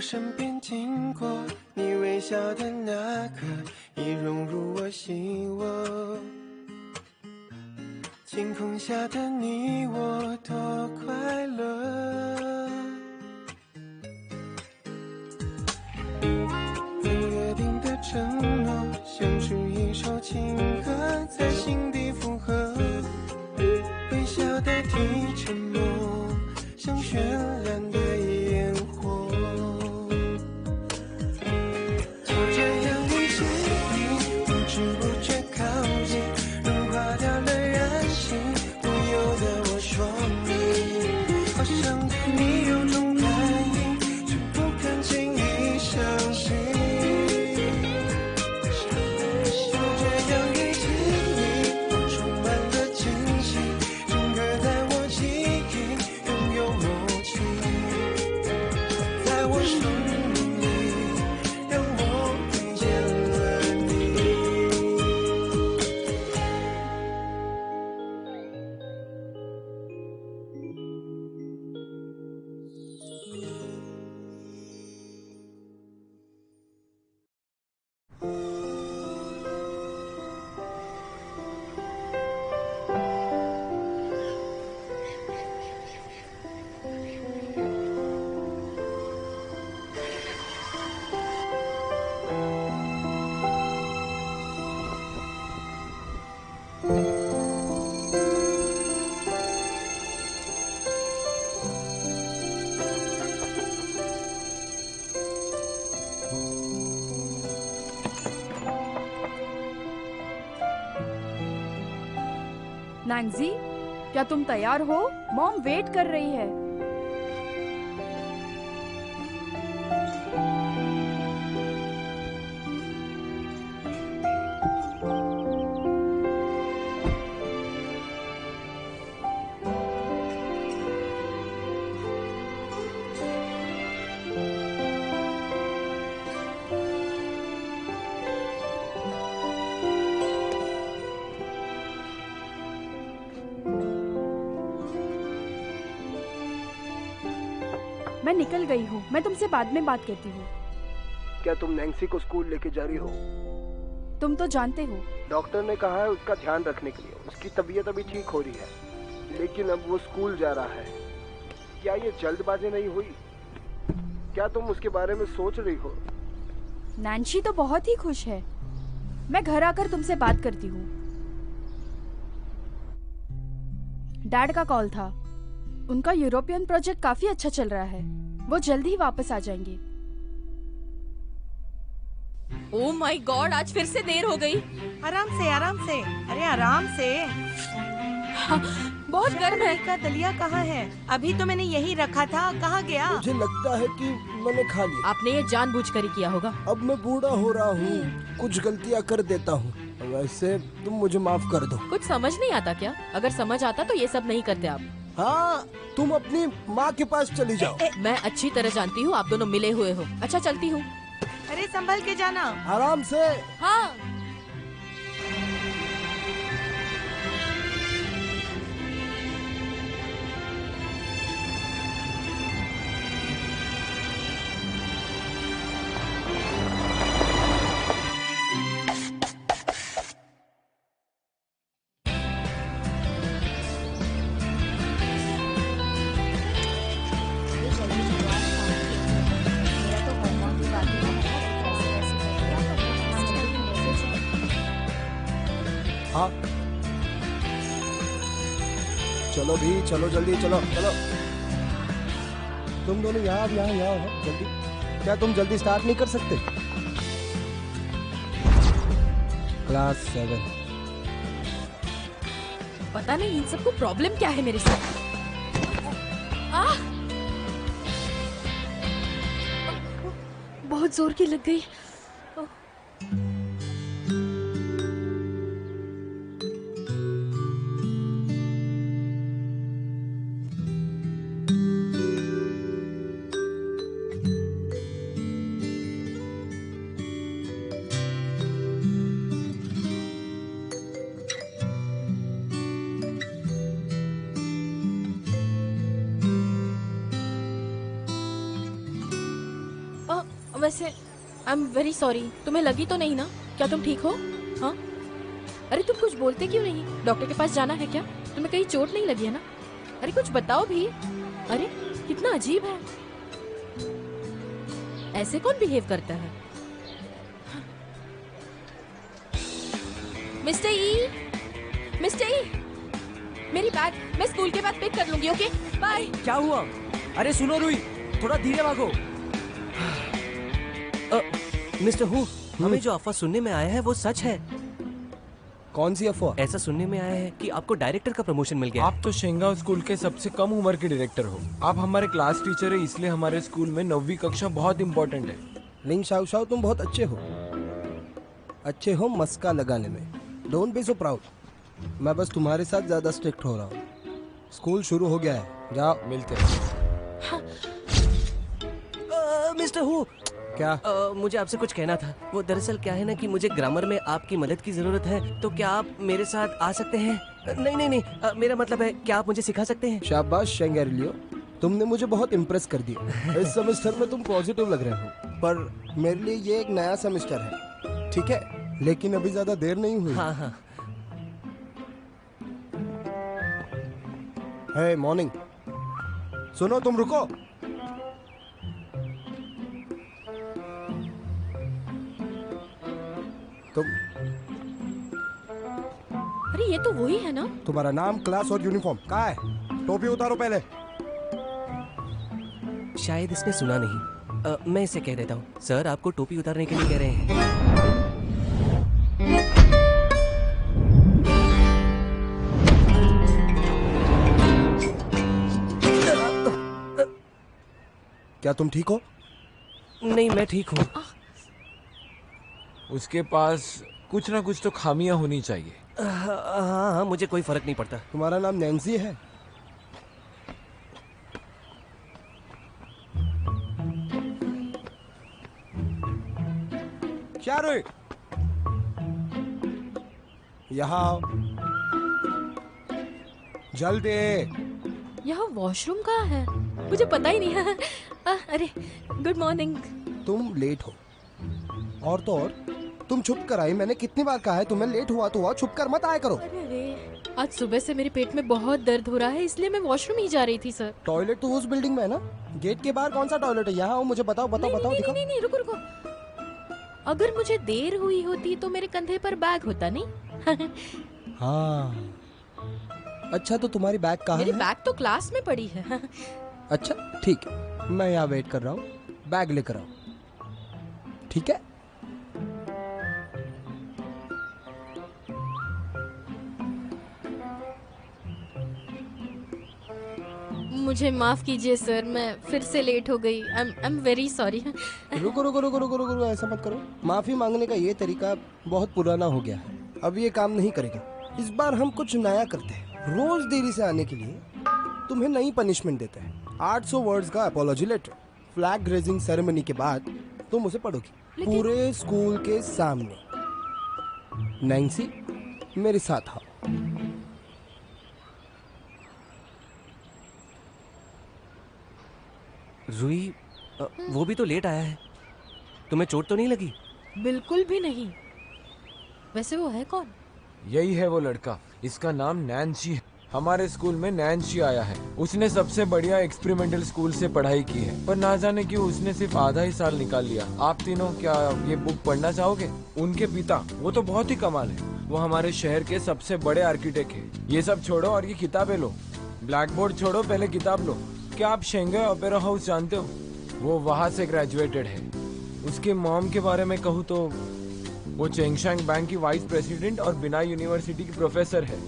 身边经过，你微笑的那刻已融入我心窝。晴空下的你我多快乐，最约定的承诺，像是一首情歌在心底附和，微笑代替沉默，像绚烂的烟火。就这样遇见你，不知不觉靠近，融化掉了任性，不由得我说你，好像对你有种感应，却不敢轻易相信。就这样遇见你，我充满了惊喜，整个在我记忆拥有默契，在我生命里让我遇见了你。नैंसी, क्या तुम तैयार हो? मॉम वेट कर रही है। मैं निकल गई हूँ, मैं तुमसे बाद में बात करती हूँ। क्या तुम नैंसी को स्कूल लेके जा रही हो? तुम तो जानते हो। डॉक्टर ने कहा है उसका ध्यान रखने के लिए। उसकी तबीयत अभी ठीक हो रही है, लेकिन अब वो स्कूल जा रहा है। क्या ये जल्दबाजी नहीं हुई? क्या तुम उसके बारे में सोच रही हो? नैंसी तो बहुत ही खुश है। मैं घर आकर तुमसे बात करती हूँ। डैड का कॉल था। उनका यूरोपियन प्रोजेक्ट काफी अच्छा चल रहा है। वो जल्दी ही वापस आ जाएंगे। ओह माय गॉड, आज फिर से देर हो गई। आराम से, आराम से। अरे आराम से। बहुत गर्म है। का दलिया कहाँ है? अभी तो मैंने यही रखा था, कहाँ गया? मुझे लगता है कि मैंने खा लिया। आपने ये जानबूझकर ही किया होगा। अब मैं बूढ़ा हो रहा हूँ, कुछ गलतियाँ कर देता हूँ। वैसे तुम मुझे माफ कर दो। कुछ समझ नहीं आता क्या? अगर समझ आता तो ये सब नहीं करते आप। हाँ, तुम अपनी माँ के पास चली जाओ। मैं अच्छी तरह जानती हूँ आप दोनों मिले हुए हो। अच्छा चलती हूँ। अरे संभल के जाना। आराम से। हाँ। हाँ, चलो भी, चलो जल्दी, चलो चलो। तुम दोनों यहाँ हो जल्दी। क्या तुम जल्दी स्टार्ट नहीं कर सकते? क्लास 7। पता नहीं इन सबको प्रॉब्लम क्या है मेरे साथ। बहुत जोर की लग गई। वैसे आई एम वेरी सॉरी, तुम्हें लगी तो नहीं ना? क्या तुम ठीक हो? हाँ, अरे तुम कुछ बोलते क्यों नहीं? डॉक्टर के पास जाना है क्या? तुम्हें कहीं चोट नहीं लगी है ना? अरे कुछ बताओ भी। अरे कितना अजीब है, ऐसे कौन बिहेव करता है? मिस्टर ई, मिस्टर ई, मेरी बैग मैं स्कूल के बाद पिक कर लूंगी, ओके बाय। क्या हुआ? अरे सुनो रुई, थोड़ा धीरे भागो। मिस्टर हु, हमें जो अफवाह सुनने में आया है वो सच है। कौन सी अफवाह? ऐसा सुनने में आया है कि आपको डायरेक्टर का प्रमोशन मिल गया। आप तो शेंगाव स्कूल के सबसे कम उम्र के डायरेक्टर हो। आप हमारे क्लास टीचर है, इसलिए हमारे स्कूल में 9वीं कक्षा बहुत इम्पोर्टेंट है। लिंग शाओ शाओ, तुम बहुत अच्छे हो मस्का लगाने में। Don't be so proud. मैं बस तुम्हारे साथ ज्यादा स्ट्रिक्ट हो रहा हूँ। स्कूल शुरू हो गया है, जाओ। मिलते हैं। मिस्टर हु, क्या? मुझे आपसे कुछ कहना था। वो दरअसल क्या है ना कि मुझे ग्रामर में आपकी मदद की जरूरत है, तो क्या आप मेरे साथ आ सकते हैं? नहीं, मेरा मतलब है क्या आप मुझे सिखा सकते हैं? शाबाश शेंगेरिलियो, तुमने मुझे बहुत इम्प्रेस कर दिया। इस सेमेस्टर में तुम पॉजिटिव लग रहे हो, पर मेरे लिए ये एक नया सेमेस्टर है, ठीक है? लेकिन अभी ज्यादा देर नहीं हुई। हाँ। हे मॉर्निंग, सुनो तुम रुको। तुम, अरे ये तो वही है ना? तुम्हारा नाम, क्लास और यूनिफॉर्म कहाँ है? टोपी उतारो पहले। शायद इसने सुना नहीं। मैं इसे कह देता हूँ। सर आपको टोपी उतारने के लिए कह रहे हैं। क्या तुम ठीक हो? नहीं, मैं ठीक हूँ। उसके पास कुछ ना कुछ तो खामियां होनी चाहिए। हाँ, मुझे कोई फर्क नहीं पड़ता। तुम्हारा नाम नैन्सी है? क्या रे? यहाँ आओ जल्दी। यहाँ वॉशरूम कहाँ है? मुझे पता ही नहीं है। अरे गुड मॉर्निंग। तुम लेट हो, और तो और तुम छुप कर आई। मैंने कितनी बार कहा है तुम्हें, लेट हुआ तो हुआ, छुप कर मत आया करो। अरे आज सुबह से मेरे पेट में बहुत दर्द हो रहा है, इसलिए मैं वॉशरूम ही जा रही थी सर। टॉयलेट तो उस बिल्डिंग में है ना? गेट के बाहर कौन सा टॉयलेट है? यहाँ आओ, मुझे बताओ नहीं, दिखाओ। नहीं, रुको। अगर मुझे देर हुई होती तो मेरे कंधे पर बैग होता नहीं। हाँ, अच्छा तो तुम्हारी बैग कहाँ मेरी है? बैग तो क्लास में पड़ी है। अच्छा ठीक है, मैं यहाँ वेट कर रहा हूँ, बैग लेकर आओ, ठीक है? मुझे माफ कीजिए सर, मैं फिर से लेट हो गई। I am very sorry. रुको, ऐसा मत करो। माफी मांगने का ये तरीका बहुत पुराना हो गया है, अब ये काम नहीं करेगा। इस बार हम कुछ नया करते हैं। रोज देरी से आने के लिए तुम्हें नई पनिशमेंट देते हैं। 800 वर्ड्स का apology letter flag raising ceremony के बाद तुम उसे पढ़ोगी पूरे स्कूल के सामने। नैन्सी, मेरे साथ आओ। रुई, वो भी तो लेट आया है। तुम्हें चोट तो नहीं लगी? बिल्कुल भी नहीं। वैसे वो है कौन? यही है वो लड़का, इसका नाम नैन्सी है। हमारे स्कूल में नैन्सी आया है। उसने सबसे बढ़िया एक्सपेरिमेंटल स्कूल से पढ़ाई की है, पर ना जाने क्यों उसने सिर्फ आधा ही साल निकाल लिया। आप तीनों क्या ये बुक पढ़ना चाहोगे? उनके पिता, वो तो बहुत ही कमाल है। वो हमारे शहर के सबसे बड़े आर्किटेक्ट है। ये सब छोड़ो और ये किताबें लो। ब्लैक बोर्ड छोड़ो, पहले किताब लो। क्या आप शेंगाई ओपेरा हाउस जानते हो? वो वहाँ से ग्रेजुएटेड है। उसके मॉम के बारे में कहूँ तो वो चेंगशांग बैंक की वाइस प्रेसिडेंट और बिना यूनिवर्सिटी की प्रोफेसर है।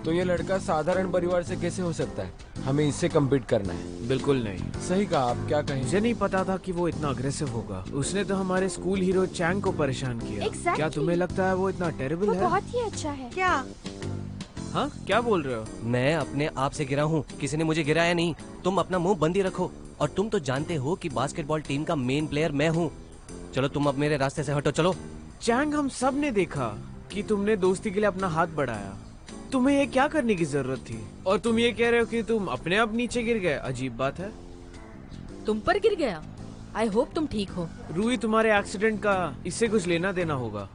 तो ये लड़का साधारण परिवार से कैसे हो सकता है? हमें इससे कम्पीट करना है। बिल्कुल नहीं। सही कहा, आप क्या कहें? मुझे नहीं पता था कि वो इतना अग्रेसिव होगा। उसने तो हमारे स्कूल हीरो चैंग को परेशान किया। Exactly. क्या तुम्हें लगता है वो इतना टेरिबल वो है? बहुत ही अच्छा है। क्या? हाँ, क्या बोल रहे हो? मैं अपने आप से गिरा हूँ, किसी ने मुझे गिराया नहीं। तुम अपना मुंह बंद ही रखो। और तुम तो जानते हो कि बास्केटबॉल टीम का मेन प्लेयर मैं हूँ। चलो तुम अब मेरे रास्ते से हटो, चलो। चैंग, हम सब ने देखा कि तुमने दोस्ती के लिए अपना हाथ बढ़ाया। तुम्हें ये क्या करने की जरूरत थी? और तुम ये कह रहे हो कि तुम अपने आप नीचे गिर गए। अजीब बात है। तुम पर गिर गया? आई होप तुम ठीक हो। रूही, तुम्हारे एक्सीडेंट का इससे कुछ लेना देना होगा।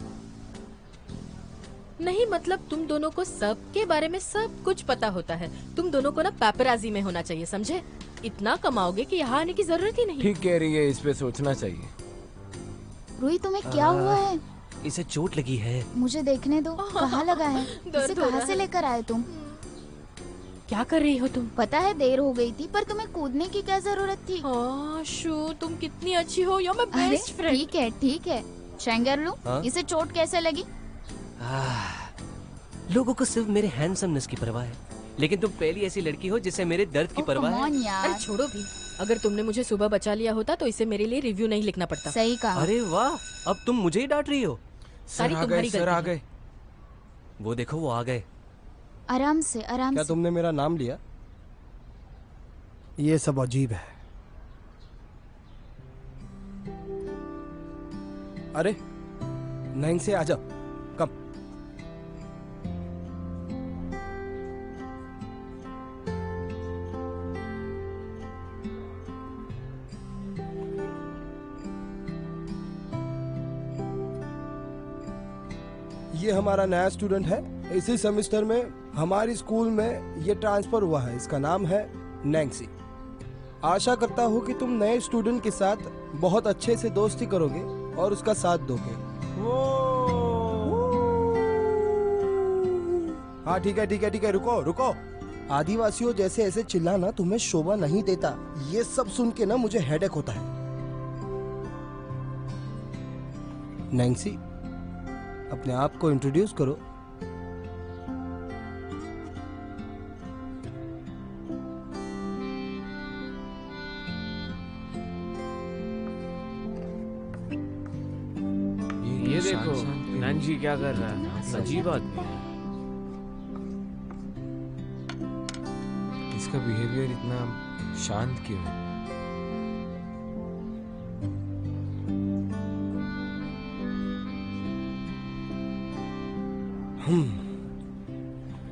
नहीं मतलब तुम दोनों को सब के बारे में सब कुछ पता होता है। तुम दोनों को ना पेपराजी में होना चाहिए, समझे? इतना कमाओगे कि यहाँ आने की जरूरत ही नहीं। ठीक कह रही है, इस पे सोचना चाहिए। रूही तुम्हें क्या हुआ है? इसे चोट लगी है। मुझे देखने दो, कहाँ लगा है? इसे हो रहा कहाँ से है। लेकर आए तुम? क्या कर रही हो तुम? पता है देर हो गई थी, पर तुम्हें कूदने की क्या जरूरत थी? हाँ शू, तुम कितनी अच्छी हो, you're my अरे best friend। ठीक है शेंगरलू, हाँ? इसे चोट कैसे लगी? लोगों को सिर्फ मेरे हैंडसमनेस की परवाह है, लेकिन तुम पहली ऐसी लड़की हो जिससे मेरे दर्द की ओह, परवाह come है। on यार। अरे छोड़ो भी, अगर तुमने मुझे सुबह बचा लिया होता तो इसे मेरे लिए रिव्यू नहीं लिखना पड़ता। सही कहा। अरे वाह, अब तुम मुझे ही डांट रही हो। सारी तुम्हारी सर गलती आ है। गए। वो देखो वो आ गए। आराम से क्या तुमने मेरा नाम लिया? ये सब अजीब है। अरे नैन्सी आ जाओ, कम। ये हमारा नया स्टूडेंट है। इसी सेमेस्टर में हमारी स्कूल में ये ट्रांसफर हुआ है। इसका नाम है नैन्सी। आशा करता हूँ कि तुम नए स्टूडेंट के साथ बहुत अच्छे से दोस्ती करोगे और उसका साथ दोगे। हाँ ठीक है, रुको। आदिवासियों जैसे ऐसे चिल्लाना तुम्हें शोभा नहीं देता। ये सब सुन के ना मुझे हेडेक होता है। नैन्सी, अपने आप को इंट्रोड्यूस करो। ये देखो नैन्सी क्या कर रहा है, अजीब आदमी है। इसका बिहेवियर इतना शांत क्यों है?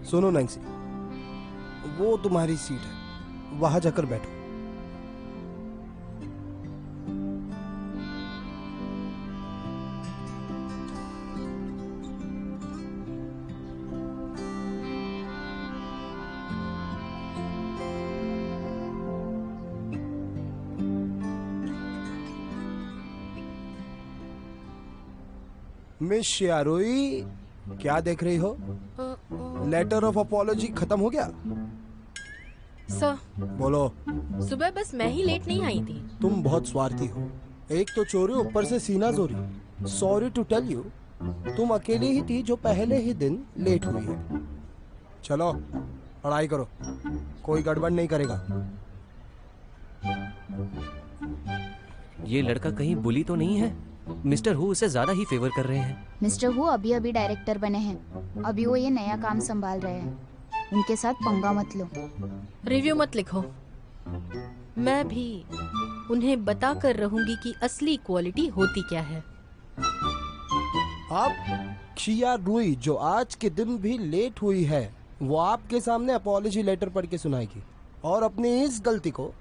सुनो नैन्सी, वो तुम्हारी सीट है, वहां जाकर बैठो। मिस शियारोई, क्या देख रही हो? लेटर ऑफ अपॉलॉजी खत्म हो गया? सर, बोलो। सुबह बस मैं ही लेट नहीं आई थी। तुम बहुत स्वार्थी हो। एक तो चोरी, ऊपर से सीना जोरी। सॉरी टू टेल यू, तुम अकेली ही थी जो पहले ही दिन लेट हुई है। चलो पढ़ाई करो, कोई गड़बड़ नहीं करेगा। ये लड़का कहीं बुली तो नहीं है? मिस्टर हु उसे ज्यादा ही फेवर कर रहे हैं। मिस्टर हु अभी अभी डायरेक्टर बने हैं, अभी वो ये नया काम संभाल रहे हैं। उनके साथ पंगा मत लो। रिव्यू मत लिखो, मैं भी उन्हें बता कर रहूंगी कि असली क्वालिटी होती क्या है। आप शियारोई जो आज के दिन भी लेट हुई है, वो आपके सामने अपॉलॉजी लेटर पढ़ के सुनाएगी और अपनी इस गलती को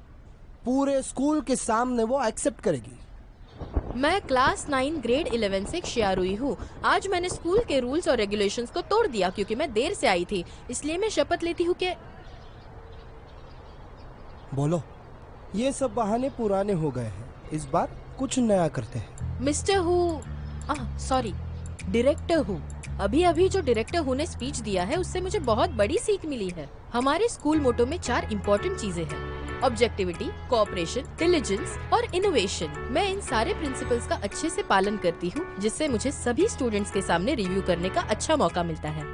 पूरे स्कूल के सामने वो एक्सेप्ट करेगी। मैं क्लास 9 ग्रेड 11 से शियारुई हूँ। आज मैंने स्कूल के रूल्स और रेगुलेशंस को तोड़ दिया क्योंकि मैं देर से आई थी। इसलिए मैं शपथ लेती हूँ कि बोलो। ये सब बहाने पुराने हो गए हैं, इस बार कुछ नया करते हैं। Mister who, sorry, director who. अभी अभी जो डायरेक्टर हु ने स्पीच दिया है उससे मुझे बहुत बड़ी सीख मिली है। हमारे स्कूल मोटो में 4 इम्पोर्टेंट चीजें हैं: ऑब्जेक्टिविटी, कोऑपरेशन, डिलिजेंस और इनोवेशन। मैं इन सारे प्रिंसिपल्स का अच्छे से पालन करती हूँ, जिससे मुझे सभी स्टूडेंट्स के सामने रिव्यू करने का अच्छा मौका मिलता है।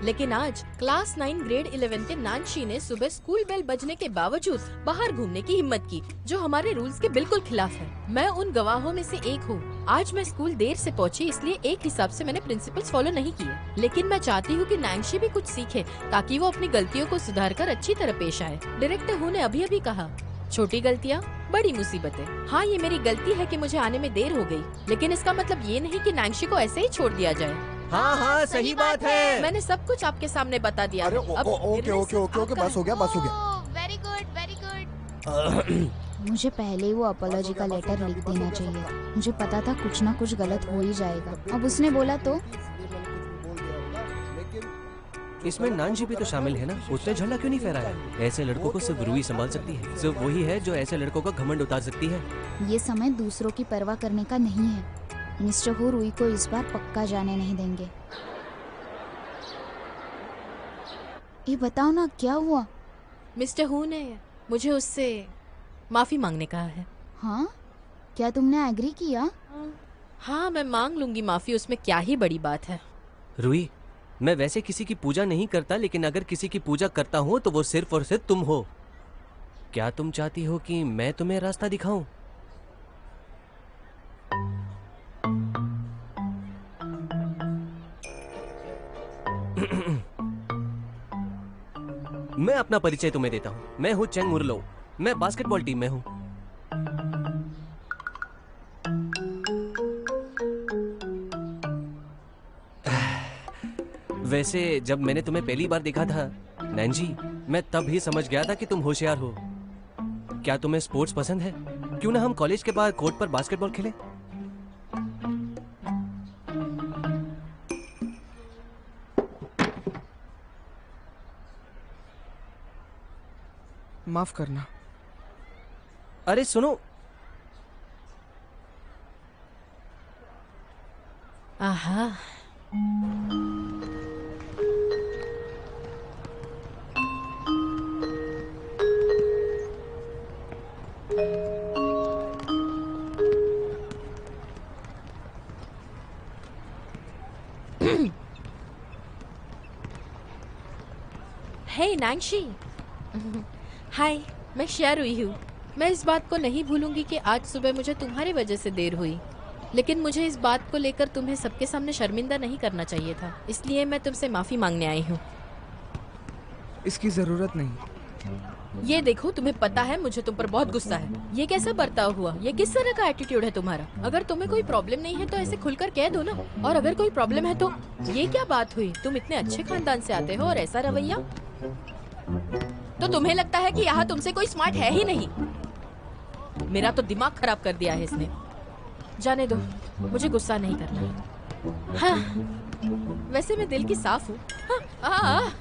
लेकिन आज क्लास 9 ग्रेड 11 के नानशी ने सुबह स्कूल बेल बजने के बावजूद बाहर घूमने की हिम्मत की, जो हमारे रूल्स के बिल्कुल खिलाफ है। मैं उन गवाहों में से एक हूँ। आज मैं स्कूल देर से पहुँची, इसलिए एक हिसाब से मैंने प्रिंसिपल्स फॉलो नहीं किए। लेकिन मैं चाहती हूँ कि नैन्सी भी कुछ सीखे ताकि वो अपनी गलतियों को सुधार कर अच्छी तरह पेश आए। डायरेक्टर हु ने अभी अभी कहा, छोटी गलतियाँ बड़ी मुसीबतें। हाँ, ये मेरी गलती है कि मुझे आने में देर हो गई, लेकिन इसका मतलब ये नहीं कि नैन्सी को ऐसे ही छोड़ दिया जाए। हाँ हाँ सही बात है। मैंने सब कुछ आपके सामने बता दिया। अरे अब ओके, बस हो गया। Very good, very good. मुझे पहले ही वो अपॉलॉजी का लेटर लिख देना चाहिए। मुझे पता था कुछ ना कुछ गलत हो ही जाएगा। अब उसने बोला तो इसमें नानजी भी तो शामिल है ना, उसने झंडा क्यों नहीं फहराया? ऐसे लड़कों को सिर्फ रूही संभाल सकती है, सिर्फ वही है जो ऐसे लड़कों का घमंड उतार सकती है। ये समय दूसरों की परवाह करने का नहीं है। मिस्टर हू रूही को इस बार पक्का जाने नहीं देंगे। ये बताओ ना क्या हुआ? मिस्टर हू ने मुझे उससे माफी मांगने कहा है। हाँ, क्या तुमने एग्री किया? हाँ, मैं मांग लूंगी माफी, उसमें क्या ही बड़ी बात है। रूही, मैं वैसे किसी की पूजा नहीं करता, लेकिन अगर किसी की पूजा करता हूँ तो वो सिर्फ और सिर्फ तुम हो। क्या तुम चाहती हो कि मैं तुम्हें रास्ता दिखाऊं? मैं अपना परिचय तुम्हें देता हूँ। मैं हूँ चेंग उर्लो। मैं बास्केटबॉल टीम में हूँ। वैसे जब मैंने तुम्हें पहली बार देखा था नैंजी, मैं तब ही समझ गया था कि तुम होशियार हो। क्या तुम्हें स्पोर्ट्स पसंद है? क्यों ना हम कॉलेज के बाद कोर्ट पर बास्केटबॉल खेलें? माफ करना। अरे सुनो, आहा, हे नांगशी। हाय, मैं शेयर हुई हूँ। मैं इस बात को नहीं भूलूंगी कि आज सुबह मुझे तुम्हारी वजह से देर हुई, लेकिन मुझे इस बात को लेकर तुम्हें सबके सामने शर्मिंदा नहीं करना चाहिए था, इसलिए मैं तुमसे माफ़ी मांगने आई हूँ। इसकी जरूरत नहीं। ये देखो, तुम्हें पता है मुझे तुम पर बहुत गुस्सा है। ये कैसा बर्ताव हुआ? ये किस तरह का एटीट्यूड है तुम्हारा? अगर तुम्हें कोई प्रॉब्लम नहीं है तो ऐसे खुलकर कह दो ना, और अगर कोई प्रॉब्लम है तो ये क्या बात हुई? तुम इतने अच्छे खानदान से आते हो और ऐसा रवैया? तो तुम्हें लगता है कि यहाँ तुमसे कोई स्मार्ट है ही नहीं? मेरा तो दिमाग खराब कर दिया है इसने। जाने दो, मुझे गुस्सा नहीं करना। हाँ, वैसे मैं दिल की साफ हूँ। हाँ,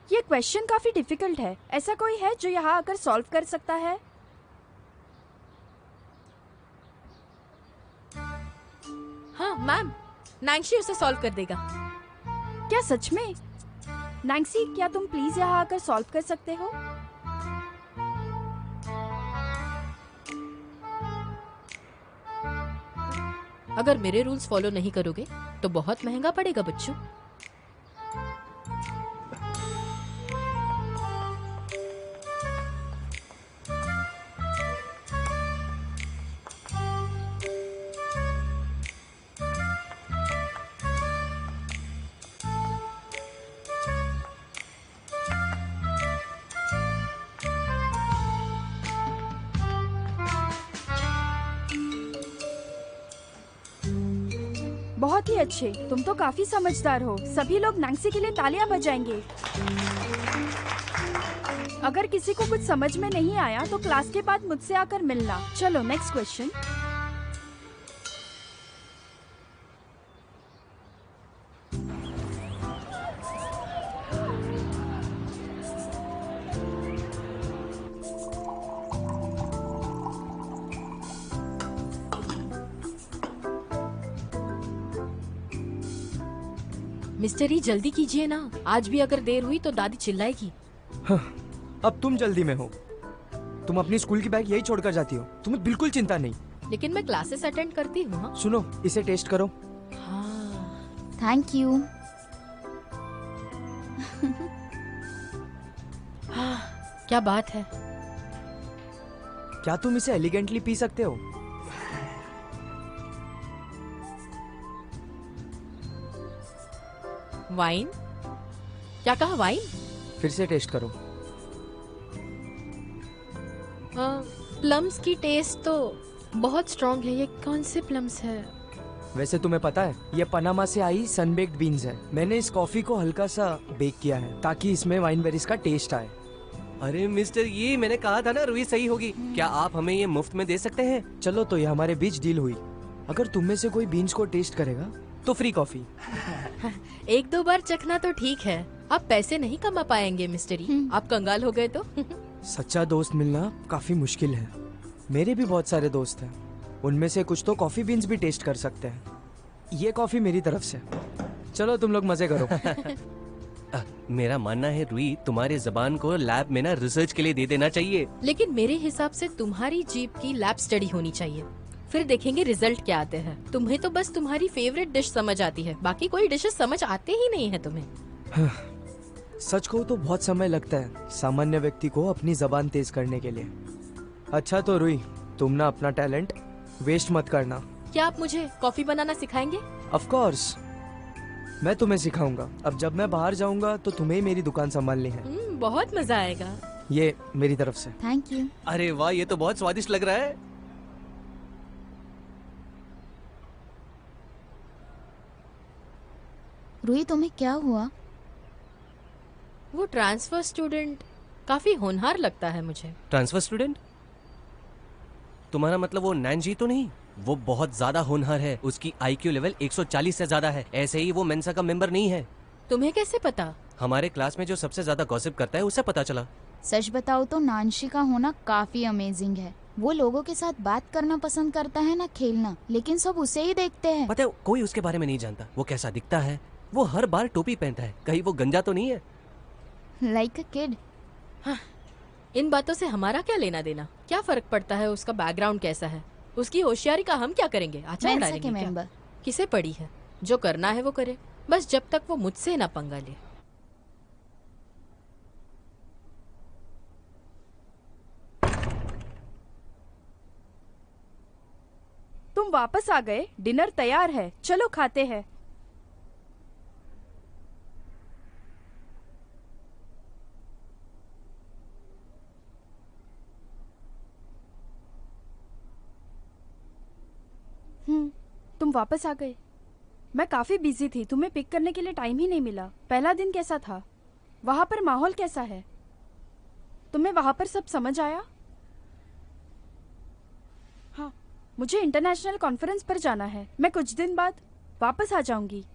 ये क्वेश्चन काफी डिफिकल्ट है। ऐसा कोई है जो यहाँ आकर सॉल्व कर सकता है? हाँ मैम, नांगशी उसे सॉल्व कर देगा। क्या सच में? नैंसी, क्या तुम प्लीज यहाँ आकर सॉल्व कर सकते हो? अगर मेरे रूल्स फॉलो नहीं करोगे तो बहुत महंगा पड़ेगा बच्चों। बहुत ही अच्छे, तुम तो काफी समझदार हो। सभी लोग नैंसी के लिए तालियां बजाएंगे। अगर किसी को कुछ समझ में नहीं आया तो क्लास के बाद मुझसे आकर मिलना। चलो नेक्स्ट क्वेश्चन। मिस्टर ई, जल्दी कीजिए ना। आज भी अगर देर हुई तो दादी चिल्लाएगी। हाँ, अब तुम जल्दी में हो। तुम अपनी स्कूल की बैग यही छोड़कर जाती हो, तुम्हें बिल्कुल चिंता नहीं। लेकिन मैं क्लासेस अटेंड करती हूँ। हाँ? सुनो, इसे टेस्ट करो। हाँ। Thank you. हाँ, क्या बात है? क्या तुम इसे एलिगेंटली पी सकते हो? वाइन? क्या कहा, वाइन? फिर से टेस्ट करो। प्लम्स की टेस्ट तो बहुत स्ट्रॉन्ग है। ये कौन से प्लम्स है? वैसे तुम्हें पता है ये पनामा से आई सनबेक्ड बीन्स है। मैंने इस कॉफी को हल्का सा बेक किया है ताकि इसमें वाइन बेरीज का टेस्ट आए। अरे मिस्टर, ये मैंने कहा था ना रुई सही होगी। क्या आप हमें ये मुफ्त में दे सकते हैं? चलो तो ये हमारे बीच डील हुई। अगर तुम में से कोई बीन्स को टेस्ट करेगा तो फ्री कॉफी। एक दो बार चखना तो ठीक है, आप पैसे नहीं कमा पाएंगे मिस्टरी। आप कंगाल हो गए तो। सच्चा दोस्त मिलना काफी मुश्किल है। मेरे भी बहुत सारे दोस्त हैं, उनमें से कुछ तो कॉफी बीन्स भी टेस्ट कर सकते हैं। ये कॉफी मेरी तरफ से। चलो तुम लोग मजे करो। मेरा मानना है रुई, तुम्हारी जबान को लैब में ना रिसर्च के लिए दे देना चाहिए। लेकिन मेरे हिसाब से तुम्हारी जीभ की लैब स्टडी होनी चाहिए, फिर देखेंगे रिजल्ट क्या आते हैं। तुम्हें तो बस तुम्हारी फेवरेट डिश समझ आती है, बाकी कोई डिशेस समझ आते ही नहीं है तुम्हें। सच को तो बहुत समय लगता है सामान्य व्यक्ति को अपनी जबान तेज करने के लिए। अच्छा तो रुई, तुम ना अपना टैलेंट वेस्ट मत करना। क्या आप मुझे कॉफी बनाना सिखाएंगे? ऑफ कोर्स, मैं तुम्हें सिखाऊंगा। अब जब मैं बाहर जाऊंगा तो तुम्हें ही मेरी दुकान संभालनी है। बहुत मजा आएगा। ये मेरी तरफ से। Thank you. अरे वाह, ये तो बहुत स्वादिष्ट लग रहा है। रुई, तुम्हें क्या हुआ? वो ट्रांसफर स्टूडेंट काफी होनहार लगता है मुझे। Transfer student? तुम्हारा मतलब वो नैनजी तो नहीं? वो बहुत ज्यादा होनहार है, उसकी आईक्यू लेवल 140 से ज्यादा है। ऐसे ही वो मेंसा का मेंबर नहीं है। तुम्हें कैसे पता? हमारे क्लास में जो सबसे ज्यादा गॉसिप करता है उसे पता चला। सच बताओ तो नानशी का होना काफी अमेजिंग है। वो लोगों के साथ बात करना पसंद करता है ना खेलना, लेकिन सब उसे ही देखते हैं। पता है, कोई उसके बारे में नहीं जानता वो कैसा दिखता है। वो हर बार टोपी पहनता है, कहीं वो गंजा तो नहीं है? Like a kid. हाँ, इन बातों से हमारा क्या लेना देना? क्या फर्क पड़ता है उसका बैकग्राउंड कैसा है? उसकी होशियारी का हम क्या करेंगे? अच्छा डालेंगे क्या? किसे पड़ी है? जो करना है वो करे, बस जब तक वो मुझसे ना पंगा ले। तुम वापस आ गए, डिनर तैयार है, चलो खाते हैं। तुम वापस आ गए। मैं काफी बिजी थी, तुम्हें पिक करने के लिए टाइम ही नहीं मिला। पहला दिन कैसा था? वहां पर माहौल कैसा है? तुम्हें वहां पर सब समझ आया? हाँ, मुझे इंटरनेशनल कॉन्फ्रेंस पर जाना है। मैं कुछ दिन बाद वापस आ जाऊंगी।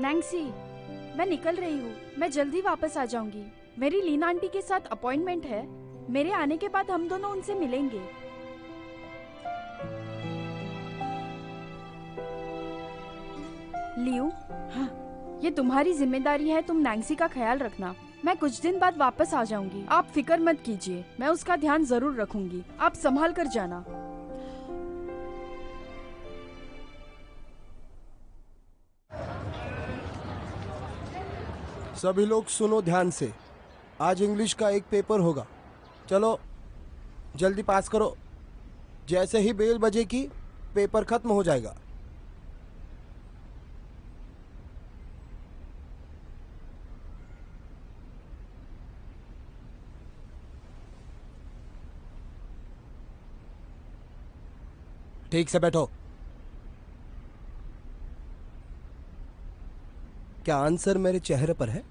नैंसी, मैं निकल रही हूँ। मैं जल्दी वापस आ जाऊंगी। मेरी लीना आंटी के साथ अपॉइंटमेंट है। मेरे आने के बाद हम दोनों उनसे मिलेंगे। लियू, हाँ, ये तुम्हारी जिम्मेदारी है। तुम नैंसी का ख्याल रखना। मैं कुछ दिन बाद वापस आ जाऊंगी। आप फिक्र मत कीजिए, मैं उसका ध्यान जरूर रखूंगी। आप संभाल कर जाना। सभी लोग सुनो ध्यान से। आज इंग्लिश का एक पेपर होगा। चलो जल्दी पास करो। जैसे ही बेल बजेगी पेपर खत्म हो जाएगा। ठीक से बैठो। क्या आंसर मेरे चेहरे पर है?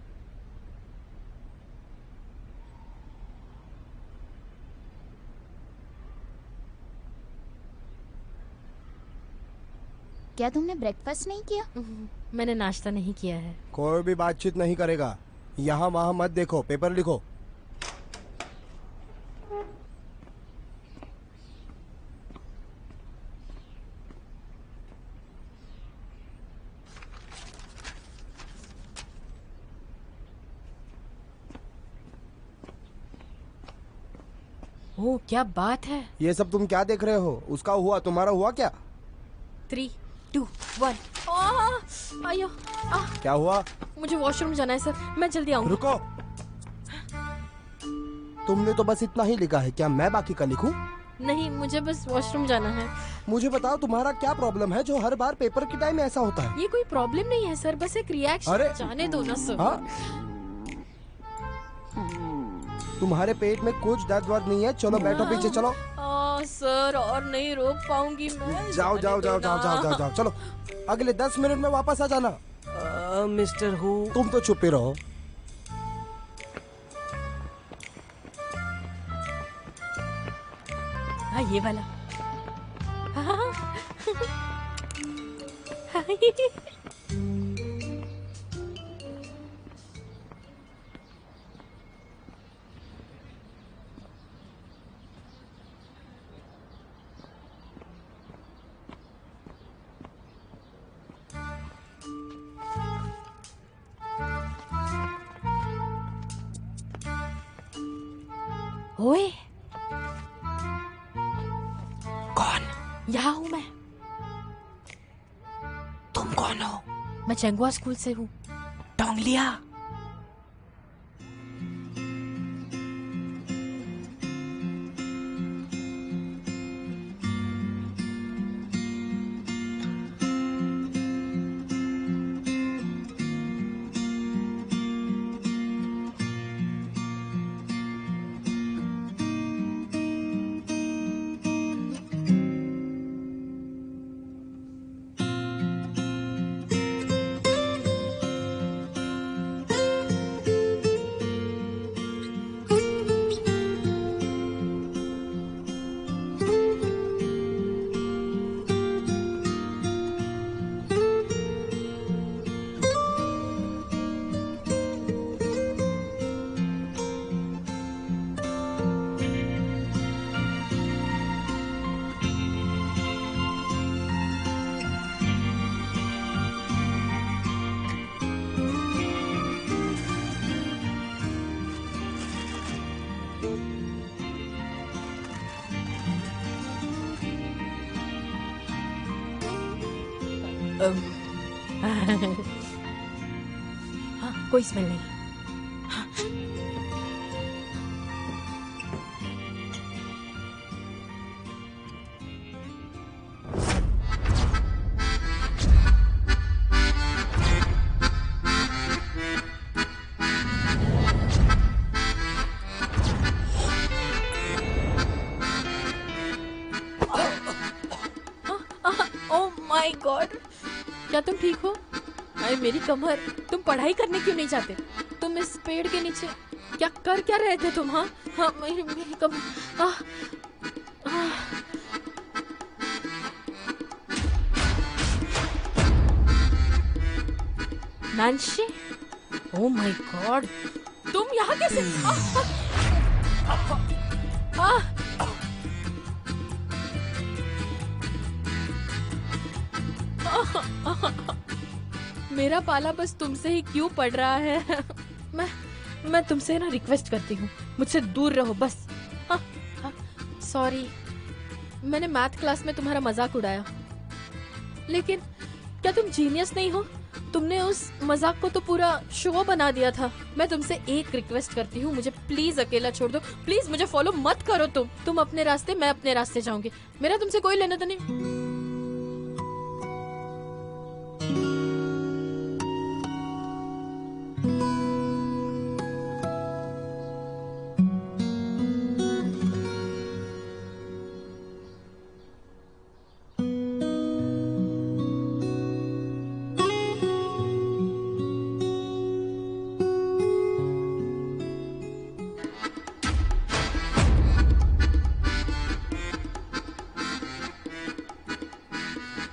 क्या तुमने ब्रेकफास्ट नहीं किया? मैंने नाश्ता नहीं किया है। कोई भी बातचीत नहीं करेगा। यहाँ वहां मत देखो, पेपर लिखो। ओह, क्या बात है। ये सब तुम क्या देख रहे हो? उसका हुआ, तुम्हारा हुआ क्या? 3, 2, 1। आयो, क्या हुआ? मुझे वॉशरूम जाना है सर, मैं जल्दी आऊंगा। रुको। तुमने तो बस इतना ही लिखा है, क्या मैं बाकी का लिखूं? नहीं, मुझे बस वॉशरूम जाना है। मुझे बताओ तुम्हारा क्या प्रॉब्लम है जो हर बार पेपर के टाइम ऐसा होता है? ये कोई प्रॉब्लम नहीं है सर, बस एक रिएक्शन। अरे जाने दो ना सर। हाँ? तुम्हारे पेट में कुछ दर्द वर्द नहीं है, चलो बैठो पीछे चलो। सर और नहीं रोक पाऊंगी मैं। जाओ जाओ जाओ जाओ जाओ जाओ जाओ चलो, अगले 10 मिनट में वापस आ जाना। मिस्टर हु, तुम तो चुप ही रहो। हाँ ये वाला। ओए, कौन? यहाँ हूँ मैं। तुम कौन हो? मैं चंगुआ स्कूल से हूँ। टोंगलिया? हाँ, कोई स्मेल नहीं। ओह माय गॉड, क्या तुम ठीक हो? अरे मेरी कमर। तुम पढ़ाई करने क्यों नहीं जाते? तुम इस पेड़ के नीचे क्या कर क्या रहे थे तुम? हाँ हाँ, मेरी कमर। नैंसी, ओह माय गॉड, तुम यहाँ कैसे? मेरा पाला बस तुमसे ही क्यों पड़ रहा है? मैं तुमसे ना रिक्वेस्ट करती हूँ, मुझसे दूर रहो बस। सॉरी, मैंने मैथ क्लास में तुम्हारा मजाक उड़ाया, लेकिन क्या तुम जीनियस नहीं हो? तुमने उस मजाक को तो पूरा शो बना दिया था। मैं तुमसे एक रिक्वेस्ट करती हूँ, मुझे प्लीज अकेला छोड़ दो। प्लीज मुझे फॉलो मत करो। तुम अपने रास्ते, मैं अपने रास्ते जाऊंगी। मेरा तुमसे कोई लेना तो नहीं।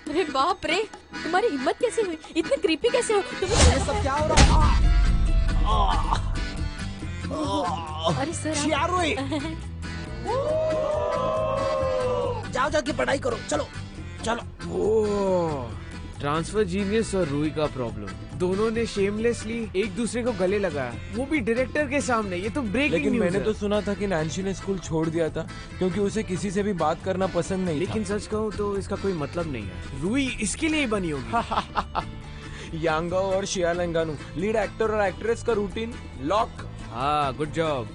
अरे बाप रे, तुम्हारी हिम्मत कैसे हुई? इतने क्रीपी कैसे हो तुम? ये सब क्या हो रहा है? अरे सर शियारुई, जाओ जाके पढ़ाई करो, चलो चलो। ओह, ट्रांसफर जीनियस और रूही का प्रॉब्लम, दोनों ने शेमलेसली एक दूसरे को गले लगाया, वो भी डायरेक्टर के सामने। ये तो ब्रेकिंग लेकिन न्यूज़ मैंने है। तो सुना था कि नैंसी ने स्कूल छोड़ दिया था क्योंकि उसे किसी से भी बात करना पसंद नहीं लेकिन सच कहूँ तो इसका कोई मतलब नहीं है। रूही इसके लिए ही बनी होगी। था। यांगा और शियालंगानू, लीड एक्टर और एक्ट्रेस का रूटीन लॉक। हाँ, गुड जॉब।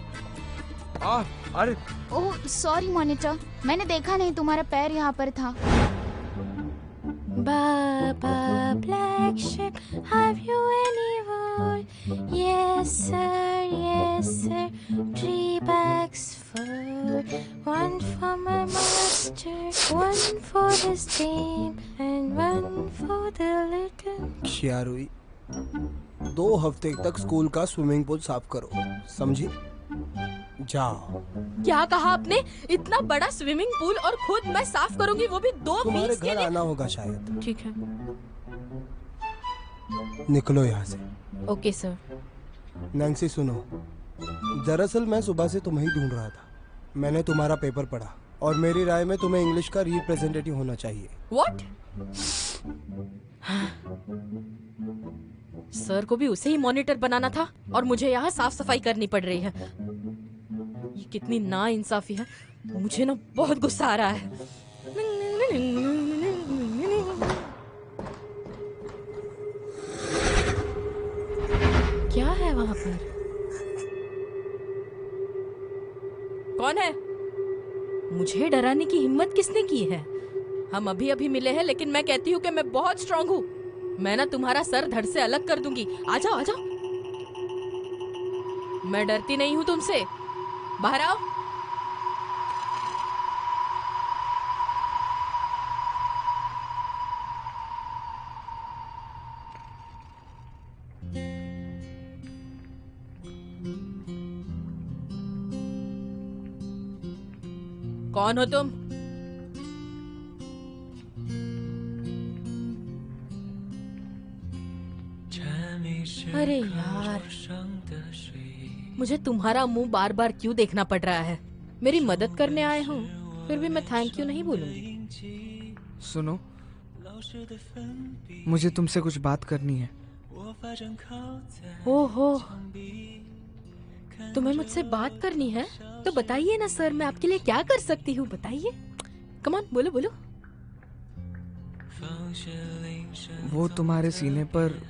अरे ओह सॉरी मॉनिटर, मैंने देखा नहीं तुम्हारा पैर यहाँ पर था। Baba black sheep, have you any wool? Yes sir, 3 bags full. 1 for my master, 1 for his team, and 1 for the little. क्या रुई, 2 हफ्ते तक स्कूल का स्विमिंग पूल साफ करो, समझी? जाओ। क्या कहा आपने? इतना बड़ा स्विमिंग पूल और खुद मैं साफ करूंगी, वो भी 2 तुम्हारे वीक्स के घर लिए? आना होगा शायद। ठीक है। निकलो यहाँ से। Okay sir. नैन्सी सुनो, दरअसल मैं सुबह से तुम्हें ही ढूंढ रहा था। मैंने तुम्हारा पेपर पढ़ा और मेरी राय में तुम्हें इंग्लिश का रिप्रेजेंटेटिव होना चाहिए। व्हाट? सर को भी उसे ही मॉनिटर बनाना था और मुझे यहाँ साफ सफाई करनी पड़ रही है। ये कितनी नाइंसाफी है, मुझे ना बहुत गुस्सा आ रहा है। क्या है वहां पर? कौन है? मुझे डराने की हिम्मत किसने की है? हम अभी अभी मिले हैं, लेकिन मैं कहती हूँ कि मैं बहुत स्ट्रांग हूँ। मैं ना तुम्हारा सर धड़ से अलग कर दूंगी। आ जाओ आ जाओ। मैं डरती नहीं हूँ तुमसे। बाहर आओ। कौन हो तुम? अरे यार, मुझे तुम्हारा मुंह बार बार क्यों देखना पड़ रहा है? मेरी मदद करने आए हो, फिर भी मैं थैंक यू नहीं बोलूंगी। सुनो, मुझे तुमसे कुछ बात करनी है। ओहो, तुम्हें मुझसे बात करनी है? तो बताइए ना सर, मैं आपके लिए क्या कर सकती हूँ, बताइए। कम ऑन, बोलो बोलो। वो तुम्हारे सीने पर,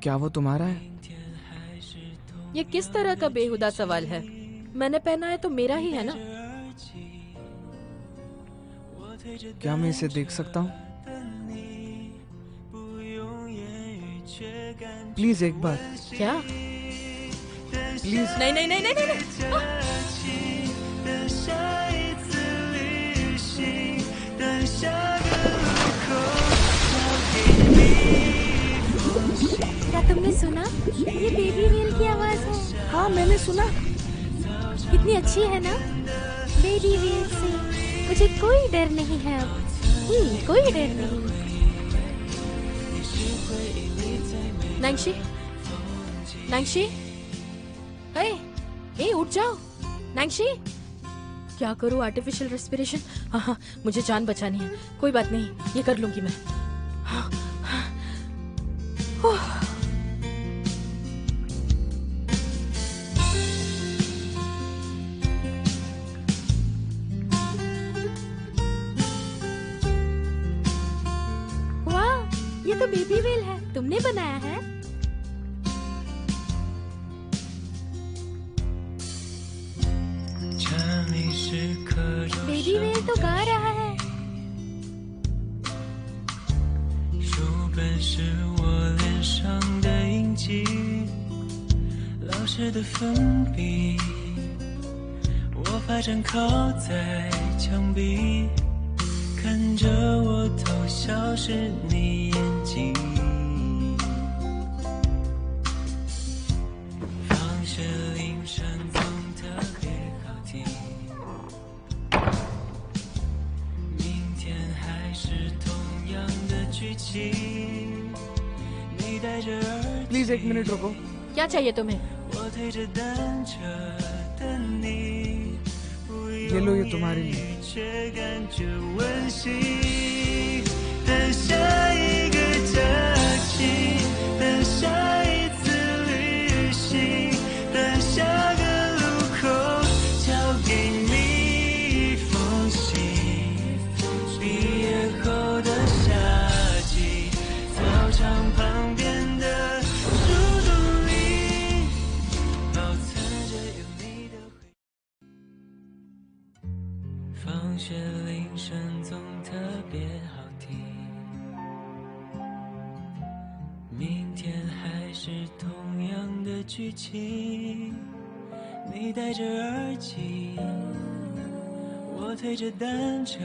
क्या वो तुम्हारा है? ये किस तरह का बेहुदा सवाल है? मैंने पहना है तो मेरा ही है ना। क्या मैं इसे देख सकता हूँ? प्लीज एक बार। क्या? प्लीज। नहीं नहीं नहीं नहीं नहीं, नहीं। क्या तुमने सुना? ये बेबी व्हेल की आवाज है। हाँ मैंने सुना। कितनी अच्छी है ना? बेबी व्हेल से मुझे कोई डर नहीं है अब। कोई डर नहीं। नैंसी, नैंसी, ए उठ जाओ। नैंसी, क्या करूँ? Artificial respiration? हाँ हाँ, मुझे जान बचानी है। कोई बात नहीं, ये कर लूंगी मैं। हाँ, हाँ, ये तो बेबी व्हेल है। तुमने बनाया है? बेबी व्हेल तो गा रहा है।看着我偷笑是你眼睛，放学铃声总特别好听，明天还是同样的剧情，你戴着耳机， प्लीज 1 मिनट रुको। क्या चाहिए तुम्हें? 我推着单车的你， ये लो, ये तुम्हारे लिए। 却感觉温馨。等下一个假期，等下一次旅行，等下个路口交给你一封信。毕业后的夏季，操场旁边的树洞里，抱学铃声总特别好听，明天还是同样的剧情，你戴着耳机，我推着单车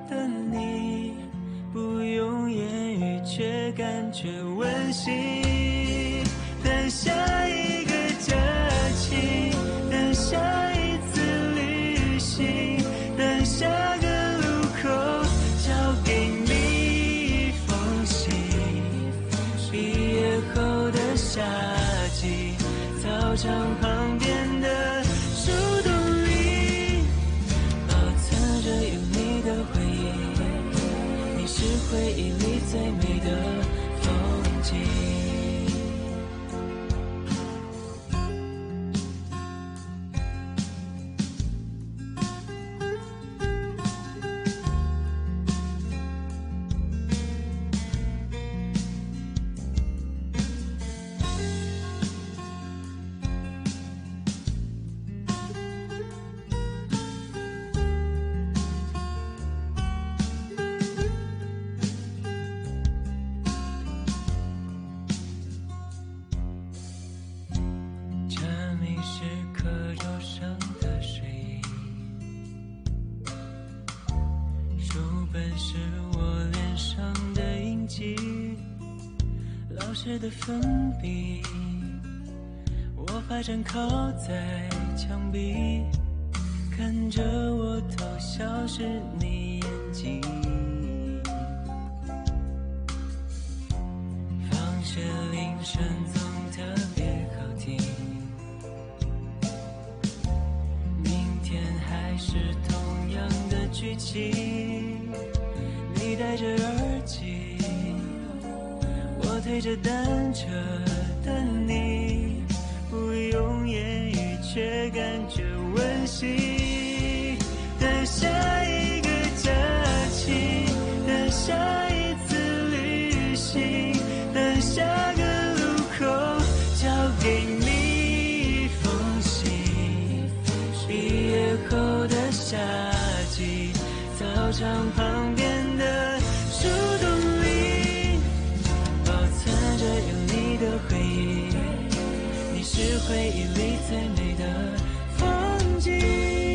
等你，不用言语却感觉温馨。等下一个假期，等下一次旅行，等下个路口交给你一封信。毕业后的夏季，操场旁边的树洞里，保存着有你的回忆，你是回忆里最美的风景。是我脸上的印记，老师的粉笔，我发站靠在墙壁，看着我偷笑是你眼睛。放学铃声总特别好听，明天还是同样的剧情。你戴着耳机，我推着单车等你，不用言语却感觉温馨。等下一个假期，等下一次旅行，等下个路口交给你一封信。毕业后的夏季，操场旁边的树洞里，保存着有你的回忆，你是回忆里最美的风景。